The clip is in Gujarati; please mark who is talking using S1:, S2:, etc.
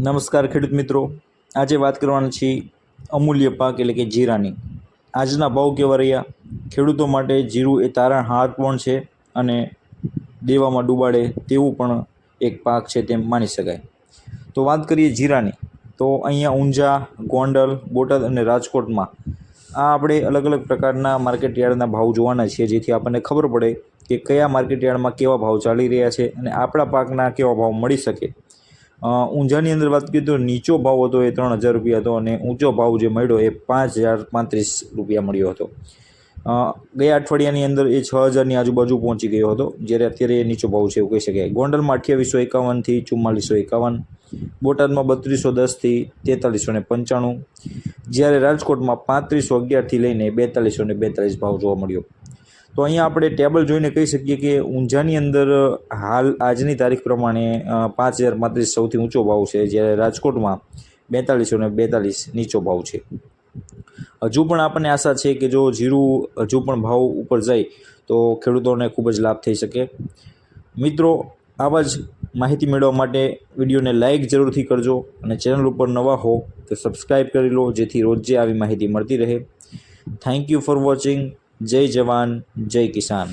S1: નમસ્કાર ખેડૂત મિત્રો, આજે વાત કરવાની છે અમૂલ્ય પાક એટલે કે જીરાની. આજના ભાવ કેવા રહ્યા? ખેડૂતો માટે જીરું એ તારણહાર પણ છે અને દેવામાં ડૂબાડે તેવું પણ એક પાક છે તેમ માની શકાય. તો વાત કરીએ જીરાની, તો અહીંયા ઊંઝા, ગોંડલ, બોટાદ અને રાજકોટમાં આ આપણે અલગ અલગ પ્રકારના માર્કેટ યાર્ડના ભાવ જોવાના છીએ, જેથી આપણને ખબર પડે કે કયા માર્કેટ યાર્ડમાં કેવા ભાવ ચાલી રહ્યા છે અને આપણા પાકના કેવા ભાવ મળી શકે. ઊંઝાની અંદર વાત કરીએ તો નીચો ભાવ હતો એ 3000 રૂપિયા હતો અને ઊંચો ભાવ જે મળ્યો એ 5035 રૂપિયા મળ્યો હતો. ગયા અઠવાડિયાની અંદર એ 6000ની આજુબાજુ પહોંચી ગયો હતો, જ્યારે અત્યારે એ નીચો ભાવ છે એવું કહી શકાય. ગોંડલમાં 2851થી 4451, બોટાદમાં 3210થી 4395, જ્યારે રાજકોટમાં 3511થી લઈને 4242 ભાવ જોવા મળ્યો. તો અહીંયા આપણે ટેબલ જોઈને કહી શકીએ કે ઊંઝાની અંદર હાલ આજની તારીખ પ્રમાણે 5035 સૌથી ઊંચો ભાવ છે, જ્યારે રાજકોટમાં 4242 નીચો ભાવ છે. હજુ પણ આપણને આશા છે કે જો જીરું હજુ પણ ભાવ ઉપર જાય તો ખેડૂતોને ખૂબ જ લાભ થઈ શકે. મિત્રો, આવા જ માહિતી મેળવવા માટે વિડીયોને લાઇક જરૂરથી કરજો અને ચેનલ ઉપર નવા હો તો સબસ્ક્રાઈબ કરી લો, જેથી રોજે આવી માહિતી મળતી રહે. Thank you for watching. જય જવાન, જય કિસાન.